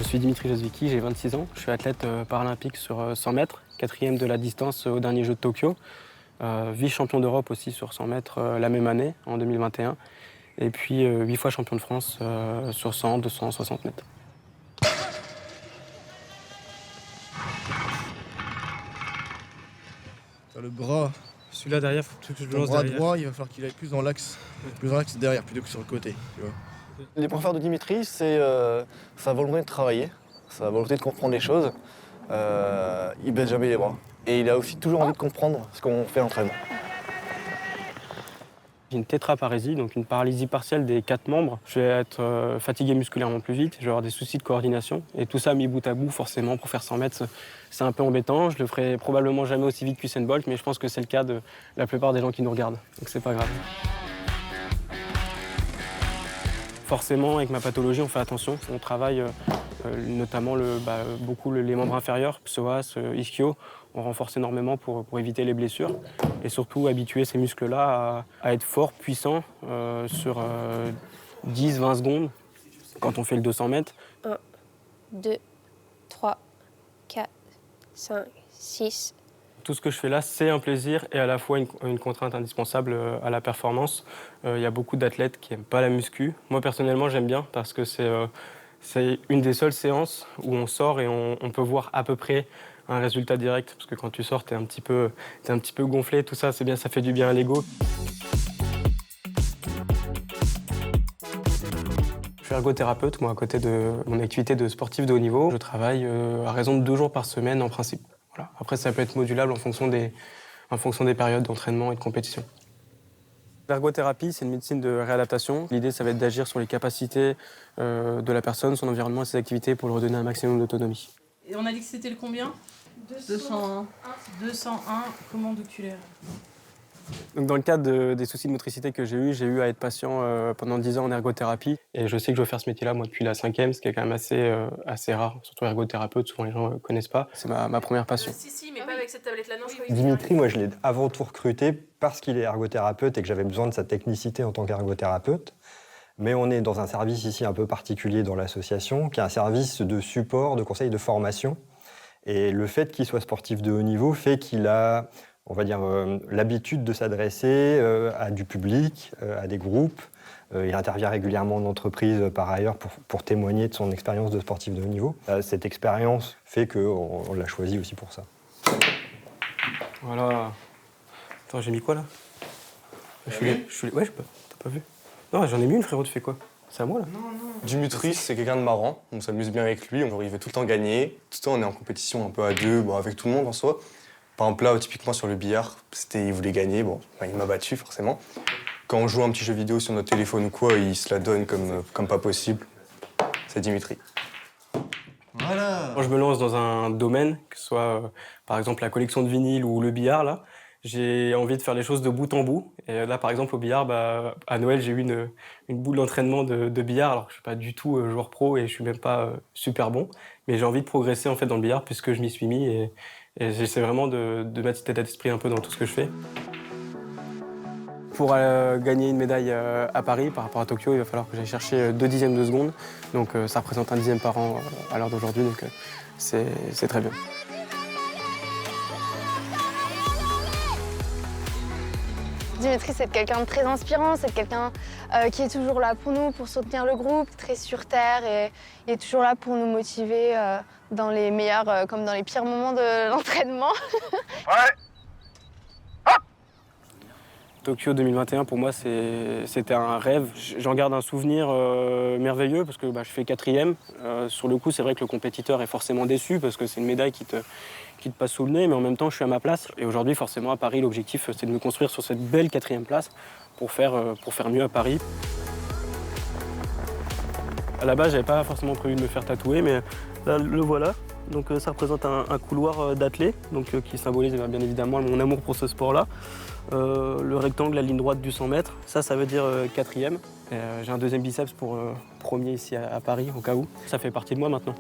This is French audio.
suis Dimitri Jazvicki, j'ai 26 ans. Je suis athlète paralympique sur 100 mètres, 4e de la distance aux derniers Jeux de Tokyo. Vice-champion d'Europe aussi sur 100 mètres la même année, en 2021. Et puis 8 fois champion de France sur 100, 200, 60 mètres. Le bras, celui-là derrière, faut que je le le lance bras derrière. droit, il va falloir qu'il aille plus dans l'axe derrière plutôt que sur le côté. Tu vois. Les points forts de Dimitri, c'est sa volonté de travailler, sa volonté de comprendre les choses. Il baisse jamais les bras. Et il a aussi toujours envie de comprendre ce qu'on fait à l'entraînement. J'ai une tétraparésie, donc une paralysie partielle des 4 membres. Je vais être fatigué musculairement plus vite, je vais avoir des soucis de coordination. Et tout ça mis bout à bout, forcément, pour faire 100 mètres, c'est un peu embêtant. Je le ferai probablement jamais aussi vite qu'Usain Bolt, mais je pense que c'est le cas de la plupart des gens qui nous regardent. Donc c'est pas grave. Forcément, avec ma pathologie, on fait attention. On travaille notamment beaucoup les membres inférieurs, psoas, ischio. On renforce énormément pour éviter les blessures et surtout habituer ces muscles-là à être forts, puissants sur 10-20 secondes quand on fait le 200 mètres. 1, 2, 3, 4, 5, 6. Tout ce que je fais là, c'est un plaisir et à la fois une contrainte indispensable à la performance. Il y a beaucoup d'athlètes qui n'aiment pas la muscu. Moi, personnellement, j'aime bien parce que c'est une des seules séances où on sort et on peut voir à peu près un résultat direct. Parce que quand tu sors, t'es un petit peu gonflé, tout ça, c'est bien, ça fait du bien à l'ego. Je suis ergothérapeute, moi, à côté de mon activité de sportif de haut niveau. Je travaille à raison de 2 jours par semaine en principe. Voilà. Après, ça peut être modulable en fonction des périodes d'entraînement et de compétition. L'ergothérapie, c'est une médecine de réadaptation. L'idée, ça va être d'agir sur les capacités de la personne, son environnement et ses activités pour lui redonner un maximum d'autonomie. Et on a dit que c'était le combien ? 201. 201, commande oculaire. Donc, dans le cadre des soucis de motricité que j'ai eu à être patient pendant 10 ans en ergothérapie. Et je sais que je veux faire ce métier-là, moi, depuis la 5e, ce qui est quand même assez rare. Surtout ergothérapeute, souvent les gens ne connaissent pas. C'est ma première passion. Si, mais pas avec cette tablette-là, non, je crois. Dimitri, moi, je l'ai avant tout recruté parce qu'il est ergothérapeute et que j'avais besoin de sa technicité en tant qu'ergothérapeute. Mais on est dans un service ici un peu particulier dans l'association, qui est un service de support, de conseil, de formation. Et le fait qu'il soit sportif de haut niveau fait qu'il a, on va dire, l'habitude de s'adresser à du public, à des groupes. Il intervient régulièrement en entreprise par ailleurs pour témoigner de son expérience de sportif de haut niveau. Cette expérience fait qu'on l'a choisi aussi pour ça. Voilà. Attends, j'ai mis quoi là? Ouais, t'as pas vu? Non, j'en ai mis une, frérot, tu fais quoi? C'est à moi là? Non. Dimitri, c'est quelqu'un de marrant, on s'amuse bien avec lui, il veut tout le temps gagner. Tout le temps, on est en compétition un peu à deux, avec tout le monde en soi. Par exemple, là, typiquement sur le billard, il voulait gagner, il m'a battu forcément. Quand on joue un petit jeu vidéo sur notre téléphone ou quoi, il se la donne comme pas possible. C'est Dimitri. Voilà. Quand je me lance dans un domaine, que ce soit par exemple la collection de vinyles ou le billard, là, j'ai envie de faire les choses de bout en bout. Et là, par exemple, au billard, à Noël, j'ai eu une boule d'entraînement de billard. Alors, je suis pas du tout joueur pro et je suis même pas super bon. Mais j'ai envie de progresser en fait dans le billard puisque je m'y suis mis et j'essaie vraiment de mettre cet état d'esprit un peu dans tout ce que je fais. Pour gagner une médaille à Paris par rapport à Tokyo, il va falloir que j'aille chercher 2 dixièmes de seconde. Donc ça représente 1 dixième par an à l'heure d'aujourd'hui. Donc c'est très bien. Dimitri, c'est quelqu'un de très inspirant, c'est quelqu'un qui est toujours là pour nous, pour soutenir le groupe, très sur terre et il est toujours là pour nous motiver dans les meilleurs comme dans les pires moments de l'entraînement. Ouais. Tokyo 2021, pour moi, c'était un rêve. J'en garde un souvenir merveilleux parce que je fais 4e. Sur le coup, c'est vrai que le compétiteur est forcément déçu parce que c'est une médaille qui te passe sous le nez, mais en même temps, je suis à ma place. Et aujourd'hui, forcément, à Paris, l'objectif, c'est de me construire sur cette belle 4e place pour faire mieux à Paris. À la base, j'avais pas forcément prévu de me faire tatouer, mais là, le voilà. Donc ça représente un couloir d'athlète, qui symbolise bien évidemment mon amour pour ce sport-là. Le rectangle, la ligne droite du 100 mètres, ça veut dire 4e. J'ai un 2e biceps pour 1er ici à Paris, au cas où. Ça fait partie de moi maintenant.